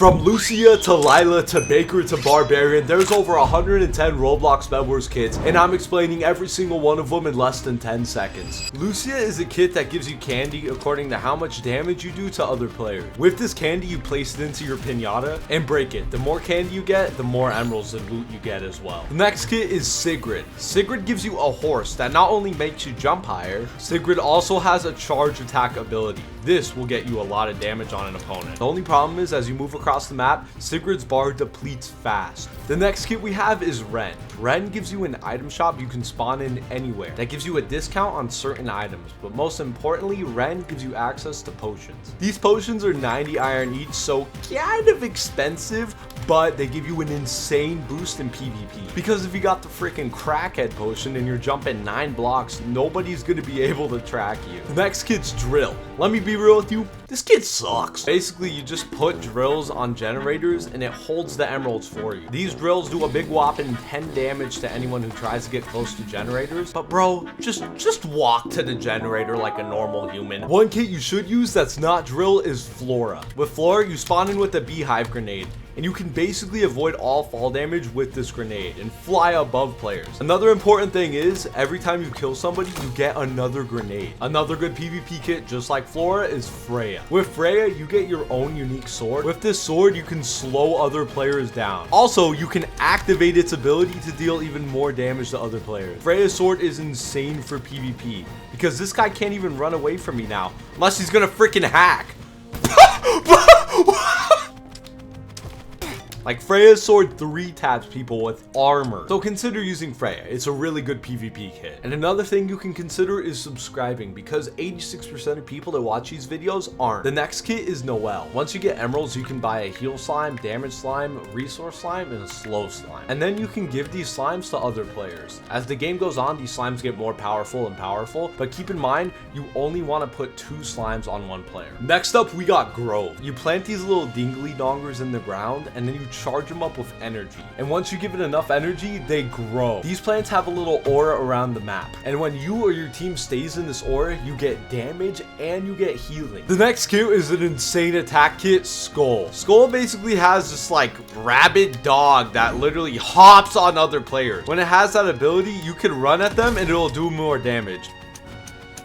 From Lucia to Lila to Baker to Barbarian, there's over 110 Roblox Bedwars kits, and I'm explaining every single one of them in less than 10 seconds. Lucia is a kit that gives you candy according to how much damage you do to other players. With this candy, you place it into your pinata and break it. The more candy you get, the more emeralds and loot you get as well. The next kit is Sigrid. Sigrid gives you a horse that not only makes you jump higher, Sigrid also has a charge attack ability. This will get you a lot of damage on an opponent. The only problem is as you move across the map, Sigrid's bar depletes fast. The next kit we have is Ren. Ren gives you an item shop you can spawn in anywhere. That gives you a discount on certain items, but most importantly, Ren gives you access to potions. These potions are 90 iron each, so kind of expensive, but they give you an insane boost in PvP. Because if you got the freaking crackhead potion and you're jumping 9 blocks, nobody's gonna be able to track you. The next kit's Drill. Let me be real with you, this kit sucks. Basically, you just put drills on generators and it holds the emeralds for you. These drills do a big whopping 10 damage to anyone who tries to get close to generators. But bro, just walk to the generator like a normal human. One kit you should use that's not drill is Flora. With Flora, you spawn in with a beehive grenade, and you can basically avoid all fall damage with this grenade and fly above players. Another important thing is every time you kill somebody, you get another grenade. Another good PvP kit just like Flora is Freya. With Freya, you get your own unique sword. With this sword, you can slow other players down. Also, you can activate its ability to deal even more damage to other players. Freya's sword is insane for PvP because this guy can't even run away from me now unless he's gonna freaking hack. Like, Freya's sword 3 taps people with armor. So consider using Freya. It's a really good PvP kit. And another thing you can consider is subscribing, because 86% of people that watch these videos aren't. The next kit is Noelle. Once you get emeralds, you can buy a heal slime, damage slime, resource slime, and a slow slime. And then you can give these slimes to other players. As the game goes on, these slimes get more powerful and powerful, but keep in mind, you only want to put 2 slimes on 1 player. Next up, we got Grove. You plant these little dingly dongers in the ground, and then you charge them up with energy, and once you give it enough energy, they grow. These plants have a little aura around the map, and when you or your team stays in this aura, you get damage and you get healing. The next kit is an insane attack kit, Skull. Skull basically has this like rabid dog that literally hops on other players. When it has that ability, you can run at them and it'll do more damage.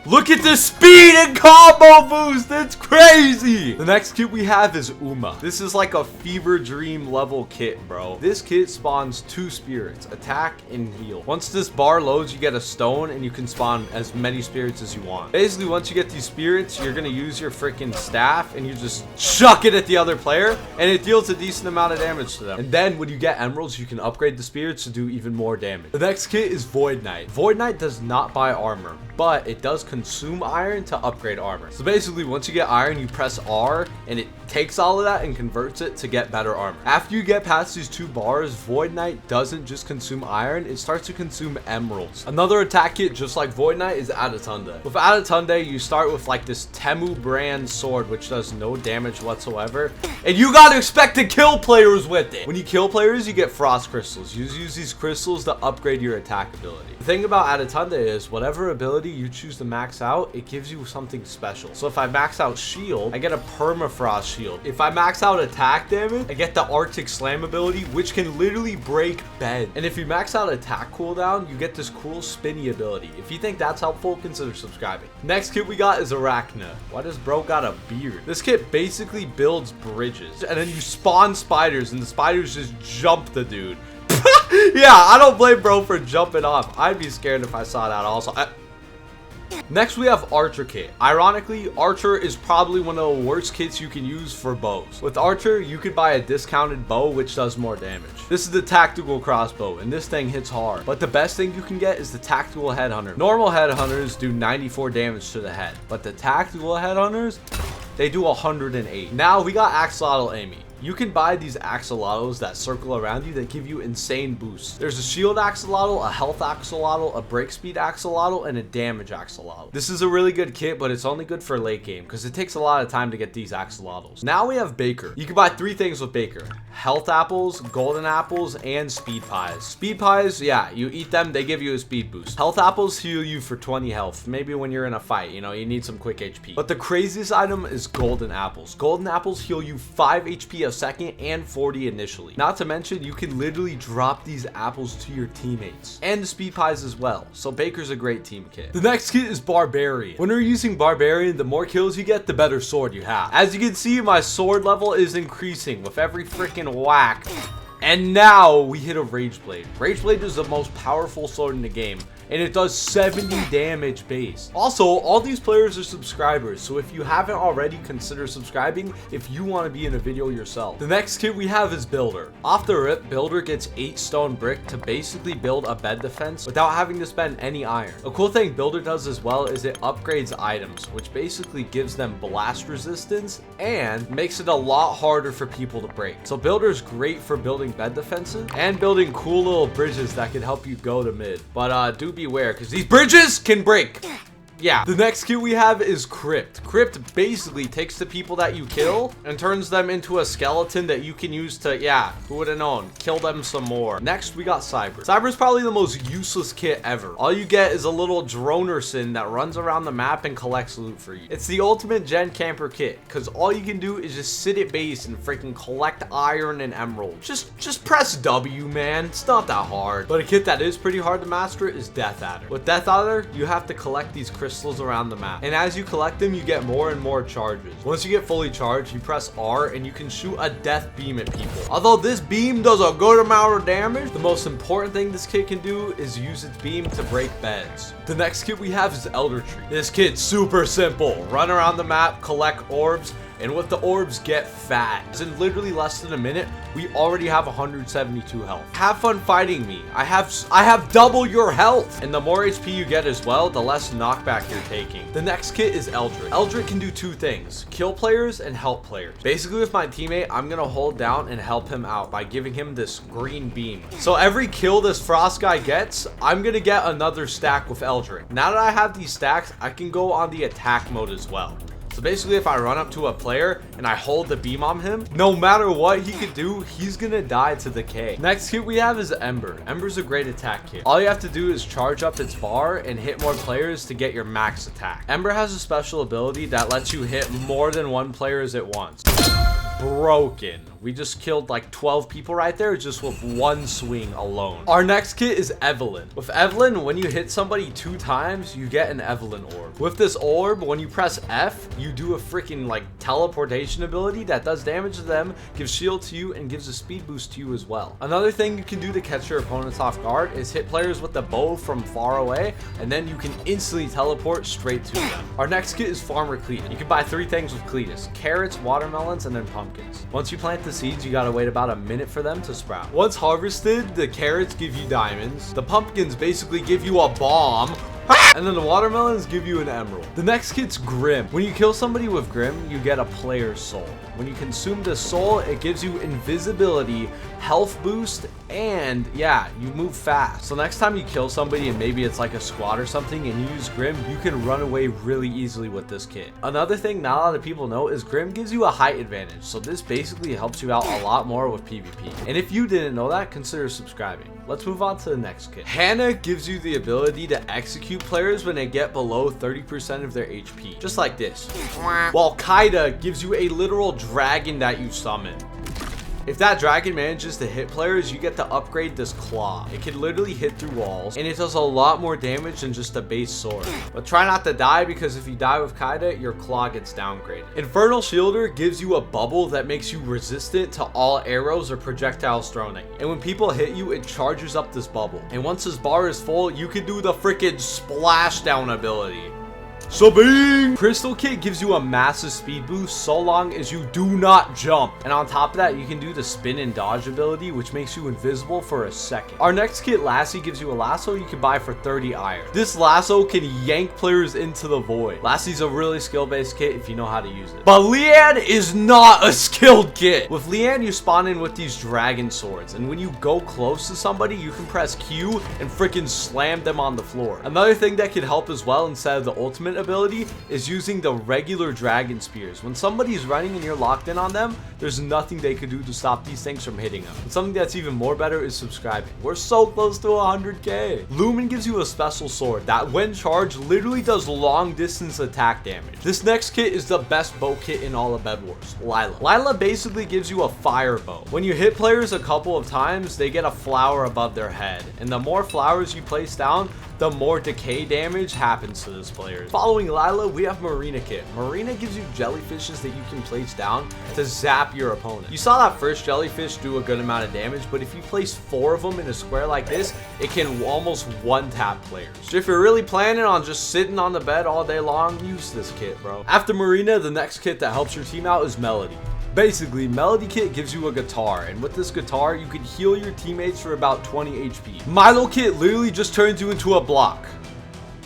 Look at the speed and combo boost, it's crazy! The next kit we have is Uma. This is like a fever dream level kit, bro. This kit spawns 2 spirits, attack and heal. Once this bar loads, you get a stone and you can spawn as many spirits as you want. Basically, once you get these spirits, you're gonna use your freaking staff and you just chuck it at the other player and it deals a decent amount of damage to them. And then when you get emeralds, you can upgrade the spirits to do even more damage. The next kit is Void Knight. Void Knight does not buy armor, but it does consume iron to upgrade armor. So basically, once you get iron, you press R and it takes all of that and converts it to get better armor. After you get past these 2 bars, Void Knight doesn't just consume iron, it starts to consume emeralds. Another attack kit just like Void Knight is Adatunde. With Adatunde, you start with like this Temu brand sword which does no damage whatsoever, and you gotta expect to kill players with it. When you kill players, you get frost crystals. You use these crystals to upgrade your attack ability. The thing about Adatunde is whatever ability you choose to max out, it gives you something special. So if I max out shield, I get a permafrost shield. If I max out attack damage, I get the Arctic Slam ability, which can literally break bed. And if you max out attack cooldown, you get this cool spinny ability. If you think that's helpful, consider subscribing. Next kit we got is Arachna. Why does bro got a beard? This kit basically builds bridges, and then you spawn spiders and the spiders just jump the dude. Yeah, I don't blame bro for jumping off. I'd be scared if I saw that also. Next, we have Archer kit. Ironically, Archer is probably one of the worst kits you can use for bows. With Archer, you could buy a discounted bow which does more damage. This is the tactical crossbow, and this thing hits hard. But the best thing you can get is the tactical headhunter. Normal headhunters do 94 damage to the head, but the tactical headhunters, they do 108. Now we got Axolotl Amy. You can buy these axolotls that circle around you that give you insane boosts. There's a shield axolotl, a health axolotl, a break speed axolotl, and a damage axolotl. This is a really good kit, but it's only good for late game because it takes a lot of time to get these axolotls. Now we have Baker. You can buy 3 things with Baker: health apples, golden apples, and speed pies. Speed pies, yeah, you eat them, they give you a speed boost. Health apples heal you for 20 health. Maybe when you're in a fight, you need some quick HP. But the craziest item is golden apples. Golden apples heal you 5 HP a second and 40 initially. Not to mention, you can literally drop these apples to your teammates. And the speed pies as well. So Baker's a great team kit. The next kit is Barbarian. When you're using Barbarian, the more kills you get, the better sword you have. As you can see, my sword level is increasing with every freaking whack. And now we hit a Rage Blade. Rage Blade is the most powerful sword in the game, and it does 70 damage base. Also, all these players are subscribers, so if you haven't already, consider subscribing if you want to be in a video yourself. The next kit we have is Builder. Off the rip, Builder gets 8 stone brick to basically build a bed defense without having to spend any iron. A cool thing Builder does as well is it upgrades items, which basically gives them blast resistance and makes it a lot harder for people to break. So Builder is great for building bed defenses and building cool little bridges that can help you go to mid. But do beware, because these bridges can break. Yeah. The next kit we have is Crypt. Crypt basically takes the people that you kill and turns them into a skeleton that you can use to, yeah, who would have known, kill them some more. Next, we got Cyber. Cyber is probably the most useless kit ever. All you get is a little dronerson that runs around the map and collects loot for you. It's the ultimate gen camper kit, because all you can do is just sit at base and freaking collect iron and emerald. Just press W, man. It's not that hard. But a kit that is pretty hard to master is Death Adder. With Death Adder, you have to collect these crystals around the map, and as you collect them, you get more and more charges. Once you get fully charged, you press R and you can shoot a death beam at people. Although this beam does a good amount of damage, the most important thing this kit can do is use its beam to break beds. The next kit we have is Elder Tree. This kit's super simple. Run around the map, collect orbs, and with the orbs, get fat. In literally less than a minute, we already have 172 health. Have fun fighting me. I have double your health. And the more HP you get as well, the less knockback you're taking. The next kit is Eldritch. Eldritch can do 2 things: kill players and help players. Basically, with my teammate, I'm gonna hold down and help him out by giving him this green beam. So every kill this frost guy gets, I'm gonna get another stack with Eldritch. Now that I have these stacks, I can go on the attack mode as well. So basically, if I run up to a player and I hold the beam on him, no matter what he could do, he's gonna die to the K. Next kit we have is Ember. Ember's a great attack kit. All you have to do is charge up its bar and hit more players to get your max attack. Ember has a special ability that lets you hit more than 1 players at once. Broken. We just killed like 12 people right there just with 1 swing alone. Our next kit is Evelyn. With Evelyn, when you hit somebody 2 times, you get an Evelyn orb. With this orb, when you press F, you do a freaking like teleportation ability that does damage to them, gives shield to you, and gives a speed boost to you as well. Another thing you can do to catch your opponents off guard is hit players with the bow from far away, and then you can instantly teleport straight to them. Our next kit is Farmer Cletus. You can buy 3 things with Cletus: carrots, watermelons, and then pumpkins. Once you plant the seeds, you gotta wait about a minute for them to sprout. Once harvested, the carrots give you diamonds, the pumpkins basically give you a bomb, and then the watermelons give you an emerald. The next kit's Grim. When you kill somebody with Grim, you get a player's soul. When you consume this soul, it gives you invisibility, health boost, and yeah, you move fast. So next time you kill somebody and maybe it's like a squad or something and you use Grim, you can run away really easily with this kit. Another thing not a lot of people know is Grim gives you a height advantage. So this basically helps you out a lot more with PvP. And if you didn't know that, consider subscribing. Let's move on to the next kit. Hannah gives you the ability to execute players when they get below 30% of their HP. Just like this. While Kaida gives you a literal dragon that you summon. If that dragon manages to hit players, you get to upgrade this claw. It can literally hit through walls, and it does a lot more damage than just a base sword. But try not to die, because if you die with Kaida, your claw gets downgraded. Infernal Shielder gives you a bubble that makes you resistant to all arrows or projectiles thrown at you. And when people hit you, it charges up this bubble. And once this bar is full, you can do the freaking splashdown ability. Sabine! Crystal Kit gives you a massive speed boost so long as you do not jump. And on top of that, you can do the spin and dodge ability, which makes you invisible for a second. Our next kit, Lassie, gives you a lasso you can buy for 30 iron. This lasso can yank players into the void. Lassie's a really skill-based kit if you know how to use it. But Leanne is not a skilled kit. With Leanne, you spawn in with these dragon swords, and when you go close to somebody, you can press Q and freaking slam them on the floor. Another thing that could help as well instead of the ultimate movement ability is using the regular dragon spears. When somebody's running and you're locked in on them, there's nothing they could do to stop these things from hitting them. And something that's even more better is subscribing. We're so close to 100k. Lumen gives you a special sword that when charged literally does long distance attack damage. This next kit is the best bow kit in all of Bedwars, Lila. Lila basically gives you a fire bow. When you hit players a couple of times, they get a flower above their head, and the more flowers you place down, the more decay damage happens to those players. Following Lila, we have Marina kit. Marina gives you jellyfishes that you can place down to zap your opponent. You saw that first jellyfish do a good amount of damage, but if you place 4 of them in a square like this, it can almost one-tap players. So if you're really planning on just sitting on the bed all day long, use this kit, bro. After Marina, the next kit that helps your team out is Melody. Basically, Melody Kit gives you a guitar, and with this guitar, you can heal your teammates for about 20 HP. Milo Kit literally just turns you into a block.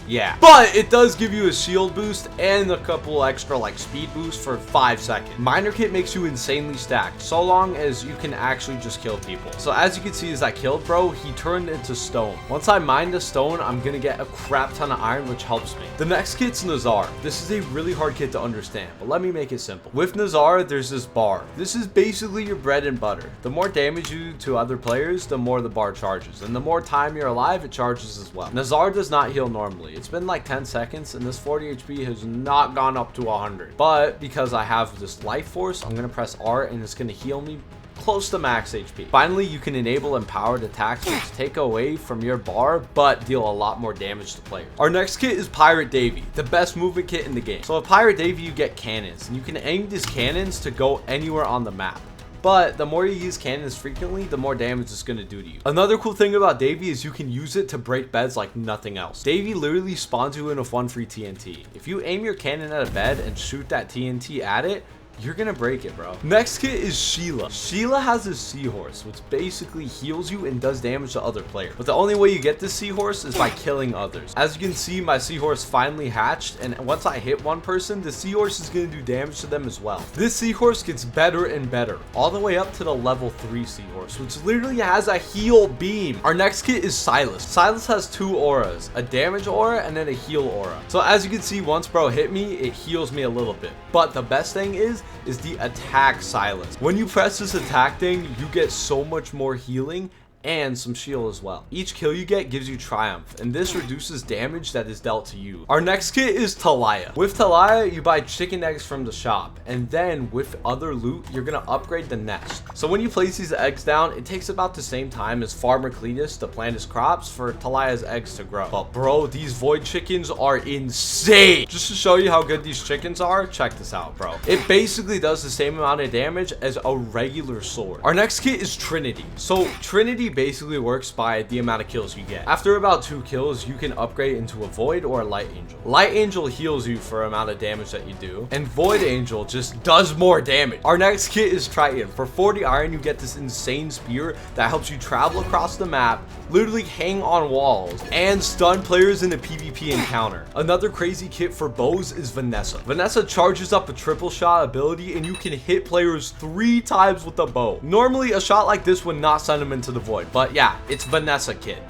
Yeah, but it does give you a shield boost and a couple extra like speed boosts for 5 seconds. Miner Kit makes you insanely stacked so long as you can actually just kill people. So as you can see, as I killed bro, he turned into stone. Once I mine the stone, I'm gonna get a crap ton of iron, which helps me. The next kit's Nazar. This is a really hard kit to understand, but let me make it simple. With Nazar, there's this bar. This is basically your bread and butter. The more damage you do to other players, the more the bar charges, and the more time you're alive, it charges as well. Nazar does not heal normally. It's been like 10 seconds and this 40 HP has not gone up to 100. But because I have this life force, I'm going to press R and it's going to heal me close to max HP. Finally, you can enable empowered attacks, which take away from your bar, but deal a lot more damage to players. Our next kit is Pirate Davy, the best movement kit in the game. So with Pirate Davy, you get cannons, and you can aim these cannons to go anywhere on the map. But the more you use cannons frequently, the more damage it's going to do to you. Another cool thing about Davy is you can use it to break beds like nothing else. Davy literally spawns you in with 1 free TNT. If you aim your cannon at a bed and shoot that TNT at it, you're gonna break it, bro. Next kit is Sheila. Sheila has this seahorse, which basically heals you and does damage to other players. But the only way you get this seahorse is by killing others. As you can see, my seahorse finally hatched, and once I hit one person, the seahorse is gonna do damage to them as well. This seahorse gets better and better, all the way up to the level 3 seahorse, which literally has a heal beam. Our next kit is Silas. Silas has 2 auras, a damage aura and then a heal aura. So as you can see, once bro hit me, it heals me a little bit. But the best thing is the attack Silas. When you press this attack thing, you get so much more healing and some shield as well. Each kill you get gives you triumph, and this reduces damage that is dealt to you. Our next kit is Talia. With Talia, you buy chicken eggs from the shop, and then with other loot, you're gonna upgrade the nest. So when you place these eggs down, it takes about the same time as Farmer Cletus to plant his crops for Talia's eggs to grow. But bro, these void chickens are insane. Just to show you how good these chickens are, check this out, bro. It basically does the same amount of damage as a regular sword. Our next kit is Trinity. So Trinity basically works by the amount of kills you get. After about 2 kills, you can upgrade into a Void or a Light Angel. Light Angel heals you for amount of damage that you do, and Void Angel just does more damage. Our next kit is Triton. For 40 iron, you get this insane spear that helps you travel across the map, literally hang on walls, and stun players in a PvP encounter. Another crazy kit for bows is Vanessa. Vanessa charges up a triple shot ability, and you can hit players 3 times with a bow. Normally, a shot like this would not send them into the void. But yeah, it's Vanessa kit.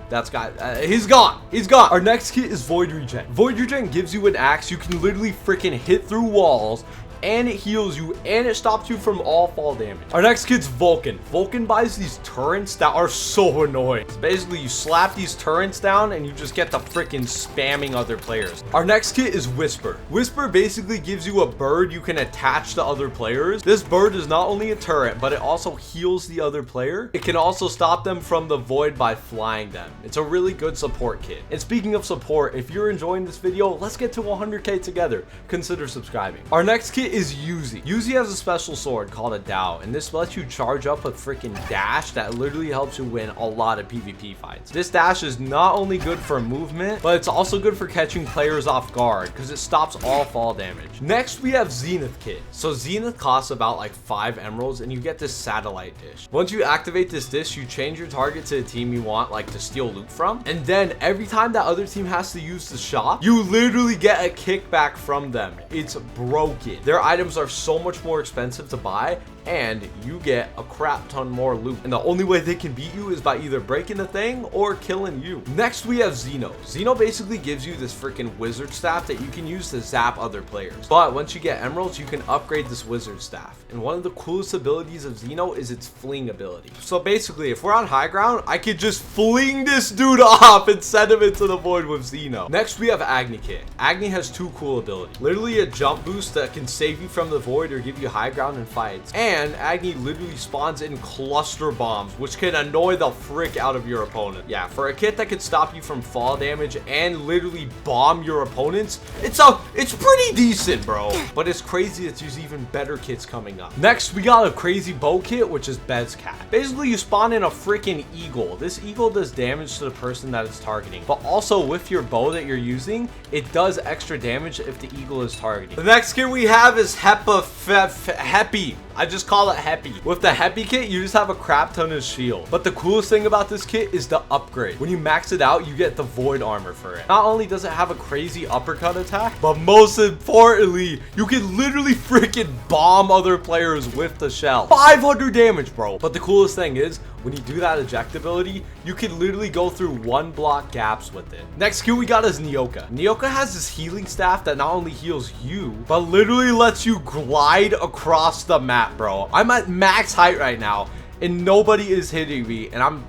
That's got he's gone. Our next kit is Void Regen. Void Regen gives you an axe you can literally freaking hit through walls, and it heals you, and it stops you from all fall damage. Our next kit's Vulcan. Vulcan buys these turrets that are so annoying. So basically, you slap these turrets down, and you just get the freaking spamming other players. Our next kit is Whisper. Whisper basically gives you a bird you can attach to other players. This bird is not only a turret, but it also heals the other player. It can also stop them from the void by flying them. It's a really good support kit. And speaking of support, if you're enjoying this video, let's get to 100k together. Consider subscribing. Our next kit is Yuzi. Yuzi has a special sword called a Dao, and this lets you charge up a freaking dash that literally helps you win a lot of PvP fights. This dash is not only good for movement, but it's also good for catching players off guard because it stops all fall damage. Next, we have Zenith Kit. So Zenith costs about like 5 emeralds, and you get this satellite dish. Once you activate this dish, you change your target to a team you want like to steal loot from, and then every time that other team has to use the shop, you literally get a kickback from them. It's broken. Their items are so much more expensive to buy, and you get a crap ton more loot. And the only way they can beat you is by either breaking the thing or killing you. Next, we have Xeno. Xeno basically gives you this freaking wizard staff that you can use to zap other players. But once you get emeralds, you can upgrade this wizard staff. And one of the coolest abilities of Xeno is its fling ability. So basically, if we're on high ground, I could just fling this dude off and send him into the void with Xeno. Next, we have Agni Kit. Agni has two cool abilities. Literally a jump boost that can save you from the void or give you high ground in fights. And Agni literally spawns in cluster bombs, which can annoy the frick out of your opponent. Yeah, for a kit that could stop you from fall damage and literally bomb your opponents, it's pretty decent, bro. But it's crazy that there's even better kits coming up. Next, we got a crazy bow kit, which is Bed's Cat. Basically, you spawn in a freaking eagle. This eagle does damage to the person that it's targeting, but also with your bow that you're using, it does extra damage if the eagle is targeting. The next kit we have is Heppy. I just call it Heppy. With the Heppy kit, you just have a crap ton of shield. But the coolest thing about this kit is the upgrade. When you max it out, you get the void armor for it. Not only does it have a crazy uppercut attack, but most importantly, you can literally freaking bomb other players with the shell. 500 damage, bro. But the coolest thing is, when you do that eject ability, you can literally go through 1 block gaps with it. Next skill we got is Nyoka. Nyoka has this healing staff that not only heals you, but literally lets you glide across the map, bro. I'm at max height right now, and nobody is hitting me, and I'm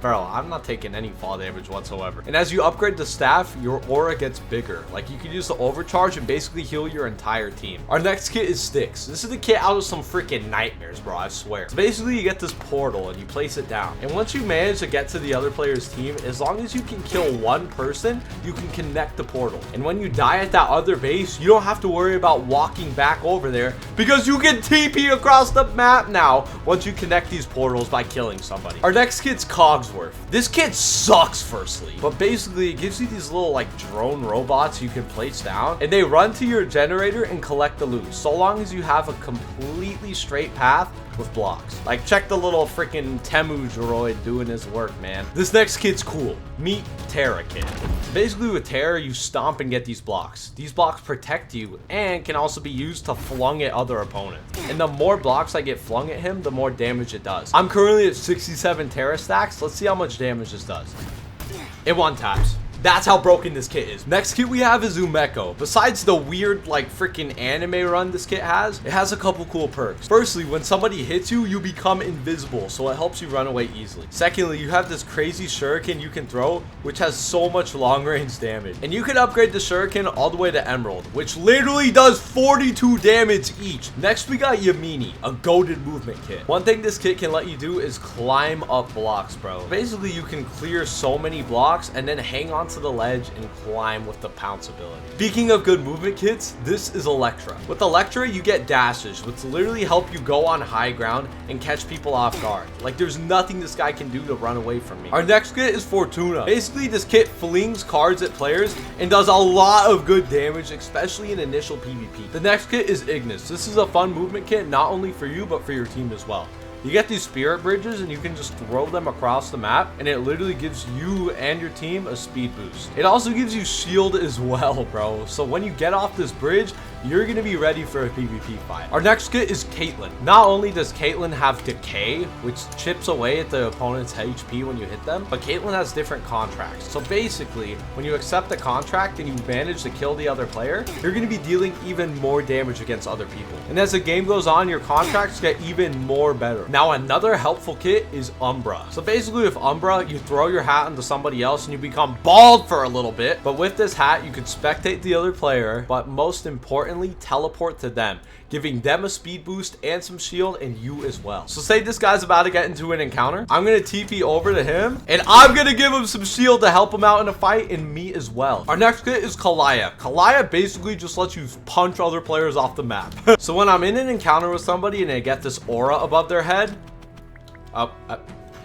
not taking any fall damage whatsoever. And as you upgrade the staff, your aura gets bigger. Like, you can use the overcharge and basically heal your entire team. Our next kit is Sticks. This is the kit out of some freaking nightmares, bro, I swear. So basically, you get this portal and you place it down, and once you manage to get to the other player's team, as long as you can kill one person, you can connect the portal. And when you die at that other base, you don't have to worry about walking back over there, because you can TP across the map now once you connect these portals by killing somebody. Our next kit's Cogsworth. This kit sucks, firstly, but basically it gives you these little like drone robots you can place down, and they run to your generator and collect the loot, so long as you have a completely straight path with blocks. Like, check the little freaking Temu droid doing his work, man. This next kit's cool. Meet Terra Kit. Basically, with Terra, you stomp and get these blocks. These blocks protect you and can also be used to flung at other opponents. And the more blocks I get flung at him, the more damage it does. I'm currently at 67 Terra stacks. Let's see how much damage this does. It one taps. That's how broken this kit is. Next kit we have is Umeko. Besides the weird, like, freaking anime run this kit has, it has a couple cool perks. Firstly, when somebody hits you, you become invisible, so it helps you run away easily. Secondly, you have this crazy shuriken you can throw, which has so much long range damage. And you can upgrade the shuriken all the way to Emerald, which literally does 42 damage each. Next, we got Yamini, a goated movement kit. One thing this kit can let you do is climb up blocks, bro. Basically, you can clear so many blocks and then hang on to the ledge and climb with the pounce ability. Speaking of good movement kits, this is Electra. With Electra, you get dashes, which literally help you go on high ground and catch people off guard. Like, there's nothing this guy can do to run away from me. Our next kit is Fortuna. Basically, this kit flings cards at players and does a lot of good damage, especially in initial PvP. The next kit is Ignis. This is a fun movement kit, not only for you, but for your team as well. You get these spirit bridges and you can just throw them across the map, and it literally gives you and your team a speed boost. It also gives you shield as well, bro. So when you get off this bridge, you're going to be ready for a PvP fight. Our next kit is Caitlyn. Not only does Caitlyn have Decay, which chips away at the opponent's HP when you hit them, but Caitlyn has different contracts. So basically, when you accept the contract and you manage to kill the other player, you're going to be dealing even more damage against other people. And as the game goes on, your contracts get even more better. Now, another helpful kit is Umbra. So basically with Umbra, you throw your hat into somebody else and you become bald for a little bit. But with this hat, you can spectate the other player, but most importantly, teleport to them, giving them a speed boost and some shield, and you as well. So say this guy's about to get into an encounter. I'm going to TP over to him, and I'm going to give him some shield to help him out in a fight, and me as well. Our next kit is Kalaya. Kalaya basically just lets you punch other players off the map. So when I'm in an encounter with somebody and they get this aura above their head,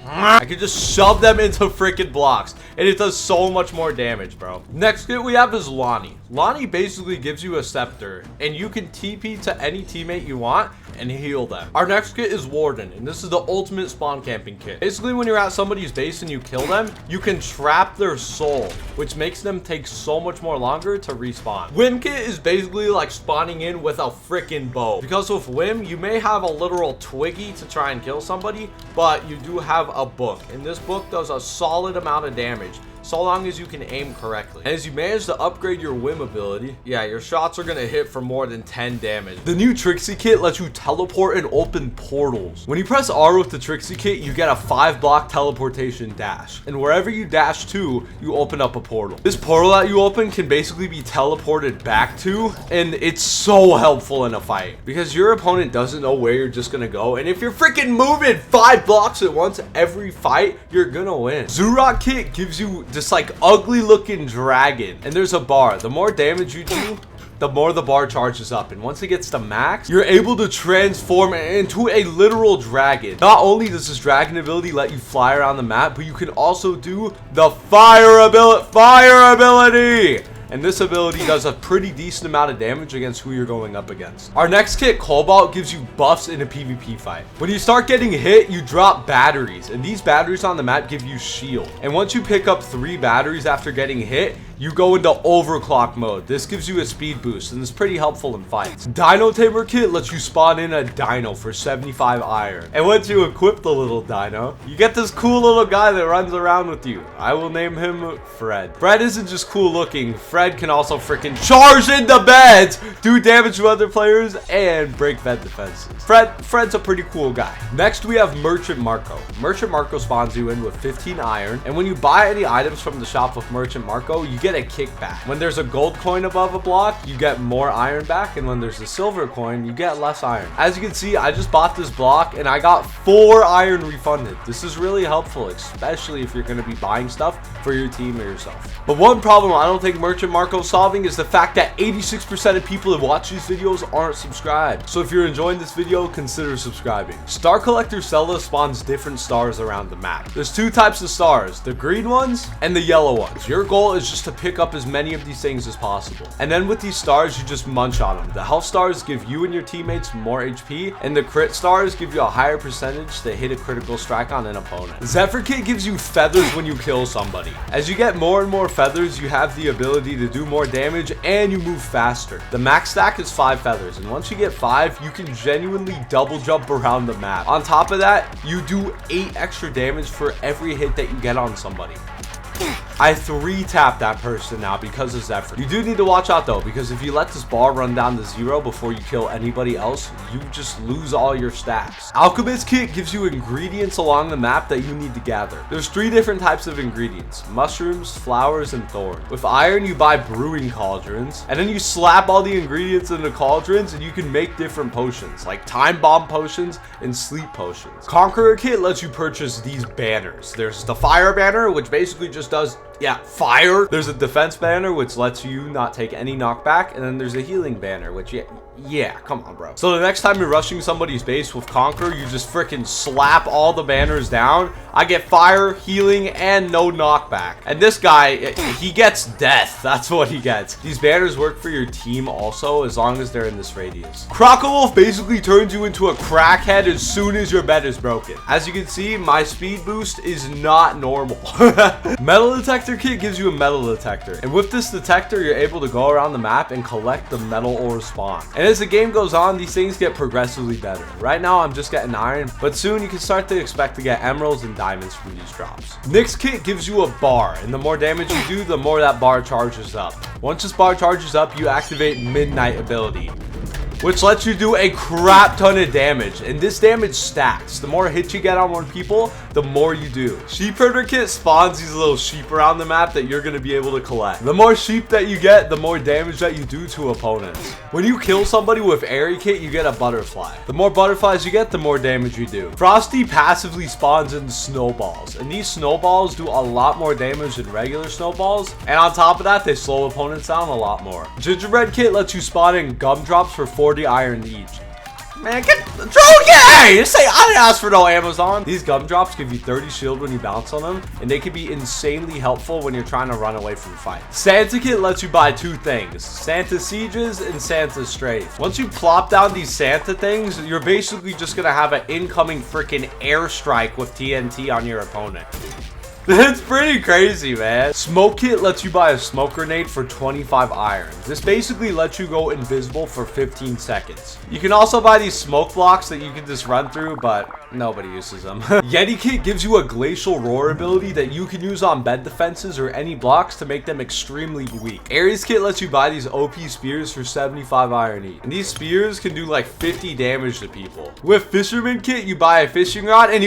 I can just shove them into freaking blocks, and it does so much more damage, bro. Next kit we have is Lonnie. Lonnie basically gives you a scepter, and you can TP to any teammate you want and heal them. Our next kit is Warden, and this is the ultimate spawn camping kit. Basically, when you're at somebody's base and you kill them, you can trap their soul, which makes them take so much more longer to respawn. Wim kit is basically like spawning in with a freaking bow, because with Wim, you may have a literal twiggy to try and kill somebody, but you do have a book, and this book does a solid amount of damage, so long as you can aim correctly. And as you manage to upgrade your Wim ability, yeah, your shots are gonna hit for more than 10 damage. The new Trixie kit lets you teleport and open portals. When you press R with the Trixie kit, you get a 5-block teleportation dash. And wherever you dash to, you open up a portal. This portal that you open can basically be teleported back to, and it's so helpful in a fight, because your opponent doesn't know where you're just gonna go. And if you're freaking moving 5 blocks at once every fight, you're gonna win. Zoorok kit gives you this like ugly looking dragon, and there's a bar. The more damage you do, the more the bar charges up, and once it gets to max, you're able to transform into a literal dragon. Not only does this dragon ability let you fly around the map, but you can also do the fire ability. And this ability does a pretty decent amount of damage against who you're going up against. Our next kit, Cobalt, gives you buffs in a PvP fight. When you start getting hit, you drop batteries, and these batteries on the map give you shield. And once you pick up 3 batteries after getting hit, you go into overclock mode. This gives you a speed boost, and it's pretty helpful in fights. Dino Tamer kit lets you spawn in a dino for 75 iron. And once you equip the little dino, you get this cool little guy that runs around with you. I will name him Fred. Fred isn't just cool looking. Fred can also freaking charge into beds, do damage to other players, and break bed defenses. Fred's a pretty cool guy. Next, we have Merchant Marco. Merchant Marco spawns you in with 15 iron, and when you buy any items from the shop with Merchant Marco, you get a kickback. When there's a gold coin above a block, you get more iron back, and when there's a silver coin, you get less iron. As you can see, I just bought this block, and I got 4 iron refunded. This is really helpful, especially if you're going to be buying stuff for your team or yourself. But one problem I don't think Merchant Marco's solving is the fact that 86% of people that watch these videos aren't subscribed. So if you're enjoying this video, consider subscribing. Star Collector Stella spawns different stars around the map. There's 2 types of stars, the green ones and the yellow ones. Your goal is just to pick up as many of these things as possible. And then with these stars, you just munch on them. The health stars give you and your teammates more HP, and the crit stars give you a higher percentage to hit a critical strike on an opponent. Zephyr kit gives you feathers when you kill somebody. As you get more and more feathers, you have the ability to do more damage and you move faster. The max stack is 5 feathers, and once you get 5, you can genuinely double jump around the map. On top of that, you do 8 extra damage for every hit that you get on somebody. I 3-tap that person now because of Zephyr. You do need to watch out though, because if you let this bar run down to 0 before you kill anybody else, you just lose all your stacks. Alchemist kit gives you ingredients along the map that you need to gather. There's 3 different types of ingredients: mushrooms, flowers, and thorns. With iron, you buy brewing cauldrons, and then you slap all the ingredients into cauldrons, and you can make different potions, like time bomb potions and sleep potions. Conqueror kit lets you purchase these banners. There's the fire banner, which basically just does fire. There's a defense banner, which lets you not take any knockback, and then there's a healing banner, which yeah, come on, bro. So the next time you're rushing somebody's base with Conquer, you just freaking slap all the banners down. I get fire, healing, and no knockback. And this guy, he gets death. That's what he gets. These banners work for your team also, as long as they're in this radius. Crocowolf basically turns you into a crackhead as soon as your bed is broken. As you can see, my speed boost is not normal. Metal detector kit gives you a metal detector. And with this detector, you're able to go around the map and collect the metal ore spawn. And as the game goes on, these things get progressively better. Right now, I'm just getting iron, but soon you can start to expect to get emeralds and diamonds from these drops. Nyx kit gives you a bar, and the more damage you do, the more that bar charges up. Once this bar charges up, you activate Midnight ability, which lets you do a crap ton of damage, and this damage stacks. The more hits you get on more people, the more you do. Sheep herder kit spawns these little sheep around the map that you're going to be able to collect. The more sheep that you get, the more damage that you do to opponents. When you kill somebody with airy kit, you get a butterfly. The more butterflies you get, the more damage you do. Frosty passively spawns in snowballs, and these snowballs do a lot more damage than regular snowballs, and on top of that, they slow opponents down a lot more. Gingerbread kit lets you spawn in gumdrops for 40 iron each. Man, get you say I didn't ask for no Amazon. These gumdrops give you 30 shield when you bounce on them, and they can be insanely helpful when you're trying to run away from fights. Santa Kit lets you buy two things: Santa Sieges and Santa Strafe. Once you plop down these Santa things, you're basically just gonna have an incoming freaking airstrike with TNT on your opponent. That's pretty crazy, man. Smoke Kit lets you buy a smoke grenade for 25 iron. This basically lets you go invisible for 15 seconds. You can also buy these smoke blocks that you can just run through, but nobody uses them. Yeti Kit gives you a glacial roar ability that you can use on bed defenses or any blocks to make them extremely weak. Ares Kit lets you buy these OP spears for 75 iron each. And these spears can do like 50 damage to people. With Fisherman Kit, you buy a fishing rod and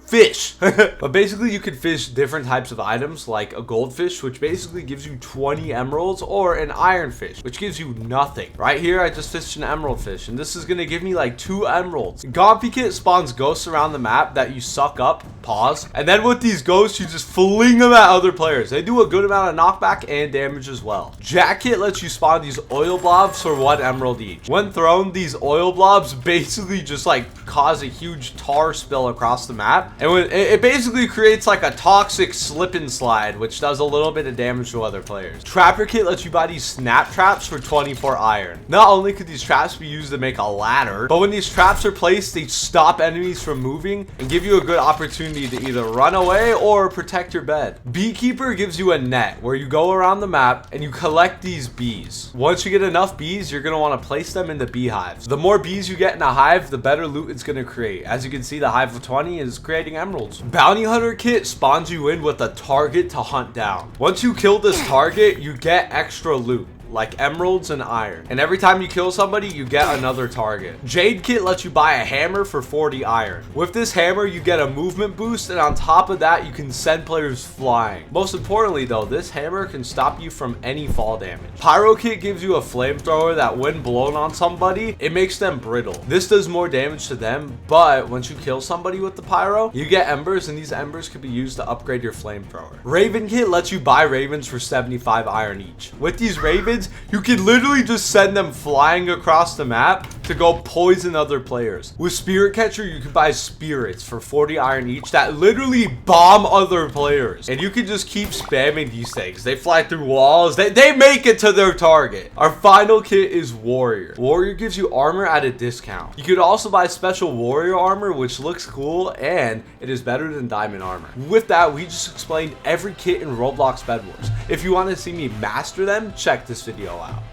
fish. But basically you can fish different types of items, like a goldfish, which basically gives you 20 emeralds, or an ironfish, which gives you nothing. Right here I just fished an emerald fish, and this is gonna give me like 2 emeralds. Gompy Kit spawns ghosts around the map that you suck up, pause, and then with these ghosts you just fling them at other players. They do a good amount of knockback and damage as well. Jack Kit lets you spawn these oil blobs for 1 emerald each. When thrown, these oil blobs basically just like cause a huge tar spill across the map, and when it basically creates like a toxic slip and slide, which does a little bit of damage to other players. Trapper Kit lets you buy these snap traps for 24 iron. Not only could these traps be used to make a ladder, but when these traps are placed, they stop enemies from moving and give you a good opportunity to either run away or protect your bed. Beekeeper gives you a net where you go around the map and you collect these bees. Once you get enough bees, you're going to want to place them in the beehives. The more bees you get in a hive, the better loot it's going to create. As you can see, the hive of 20 is creating emeralds. Bounty Hunter Kit spawns you in with a target to hunt down. Once you kill this target, you get extra loot, like emeralds and iron, and every time you kill somebody you get another target. Jade Kit lets you buy a hammer for 40 iron. With this hammer you get a movement boost, and on top of that you can send players flying. Most importantly though, this hammer can stop you from any fall damage. Pyro Kit gives you a flamethrower that when blown on somebody, it makes them brittle. This does more damage to them, but once you kill somebody with the pyro, you get embers, and these embers can be used to upgrade your flamethrower. Raven Kit lets you buy ravens for 75 iron each. With these ravens, you can literally just send them flying across the map to go poison other players. With Spirit Catcher, you can buy spirits for 40 iron each that literally bomb other players. And you can just keep spamming these things. They fly through walls. They make it to their target. Our final kit is Warrior. Warrior gives you armor at a discount. You could also buy special Warrior armor, which looks cool, and it is better than diamond armor. With that, we just explained every kit in Roblox Bedwars. If you want to see me master them, check this video out.